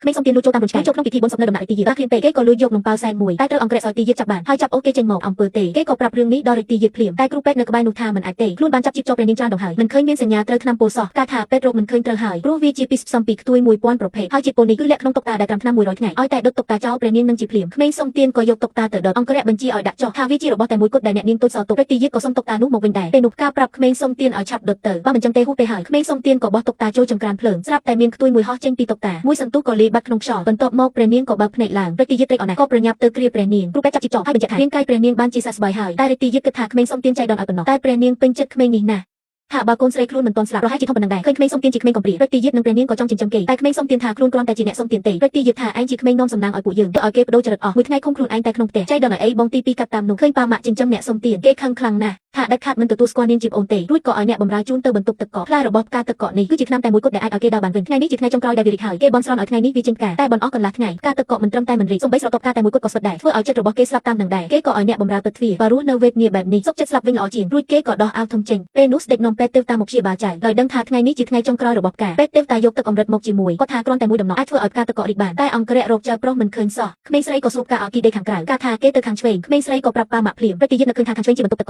ក្មេងសុំទានលួចចូលតាមរញ្ឆេះចូលក្នុងពិធីបុណ្យសពនៅដំណាក់រាជទាយាតាឃ្លានពេកគេក៏លួចយកនំប៉ោសែនមួយតែត្រូវអង្គរៈសោយទាយាតចាប់បានហើយចាប់អូសគេចេញមកអំពើទេគេក៏ប្រាប់រឿងនេះដល់រាជទាយាតភ្លាមតែគ្រូពេទ្យនៅក្បែរនោះថាមិនអាចទេខ្លួនបានចាប់ជីបចុះព្រះនាងច្រើនដងហើយមិនឃើញមានសញ្ញាត្រូវថ្នាំពោលសោះការថាពេទ្យរកមិនឃើញត្រូវហើយព្រោះវាជាពីផ្សំពីខ្ទួយ1000ប្រភេទហើយជាតិពោលនេះគឺលាក់ក្នុងតុកតាដែលត្រាំថ្នាំ100ថ្ងៃឲ្យតែដុតតុកតាចោលព្រះនាងនឹងជាភ្លាមក្មេងសុំទានក៏យកតុកតាទៅដុតអង្គរៈបញ្ជាឲ្យដាក់ចុះថាវាជារបស់តែមួយគត់ដែលអ្នកនាងទូចសោទុករាជទាយាតក៏សុំតុកតានោះមកវិញដែរពេលនោះការប្រាប់ក្មេងសុំទានឲ្យឆាប់ដុតទៅបើមិនចឹងទេហួសពេលហើយក្មេងសុំទានក៏បោះតុកតាចូលចង្ក្រានភ្លើងស្រាប់តែមានខ្ទួយមួយហោះចេញពីតុកតាមួយសន្ទុះក៏លាយបាត់ក្នុងខ្យល់បន្ទាប់មកព្រះនាងក៏បើកភ្នែកឡើងរាជទាយាតត្រេកអរណាស់ក៏ប្រញាប់ទៅគ្រាព្រះនាងគ្រូពេទ្យចាប់ជីបចោលហើយបញ្ជាក់ថារាងកាយព្រះនាងបានជាសះស្បើយហើយតែរាជទាយាតគិតថាក្មេងសុំទានចៃដន្យឲ្យប៉ុណ្ណោះតែព្រះនាងពេញចិត្តក្មេងនេះណាស់ថាបើកូនស្រីខ្លួនមិនទាន់ស្លាប់ប្រហែលជាធំប៉ុណ្ណឹងដែរឃើញក្មេងសុំទានជាក្មេងកំព្រារាជទាយាតនិងព្រះនាងក៏ចង់ចិញ្ចឹមគេតែក្មេងសុំទានថាខ្លួនគ្រាន់តែជាអ្នកសុំទានទេរាជទាយាតថាឯងជាក្មេងនាំសំណាងឲ្យពួកយើងទៅឲ្យគេបដូរចរិតអស់មួយថ្ងៃឃុំខ្លួនឯងតែក្នុងផ្ទះចៃដន្យឲ្យអីបងទី2កាត់តាមនោះឃើញប៉ាម៉ាក់ចិញ្ចឹមអ្នកសុំទានគេខឹងខ្លាំងណាស់ថាដាច់ខាតមិនទទួលស្គាល់នាងជាប្អូនទេរួចក៏ឲ្យអ្នកបម្រើជូនទៅបន្ទប់ទឹកកកផ្លែរបស់ផ្កាទឹកកកនេះគឺជាថ្នាំតែមួយគត់ដែលអាចឲ្យគេដើរបានវិញថ្ងៃនេះជាថ្ងៃចុងក្រោយដែលវារីកហើយគេបន់ស្រន់ឲ្យថ្ងៃនេះវាចេញផ្កាតែបន់អស់កន្លះថ្ងៃផ្កាទឹកកកមិនត្រឹមតែមិនរីកសូម្បីស្រទាប់ផ្កាតែមួយគត់ក៏ស្វិតដែរធ្វើឲ្យចិត្តរបស់គេស្លាប់តាមនឹងដែរគេក៏ឲ្យអ្នកបម្រើពិតទ្វារបើរស់នៅវេទនាបែបនេះសុខចិត្តស្លាប់វិញល្អជាងរួចគេក៏ដោះអាវធំចេញពេលនោះស្ដេចនាំពេទ្យទេវតាមកព្យាបាលចៅដោយដឹងថាថ្ងៃនេះជាថ្ងៃចុងក្រោយរបស់ផ្កាពេទ្យទេវតាយកទឹកអម្រឹតមកជាមួយគាត់ថាគ្រាន់តែមួយដំណក់អាចធ្វើឲ្យផ្កាទឹកកករីកបានតែអង្គរៈរកចៅប្រុសមិនឃើញសោះក្មេងស្រីក៏ស្រូបផ្កាអោគីដេកខាងក្រៅការថាគេទៅខាងឆ្វេងក្មេងស្រីក៏ប្រាប់ប៉ាម៉ាក់ភ្លាមរាជទាយាតនឹកឃើញថាខាងឆ្វេងជាបន្ទប់ទឹកកក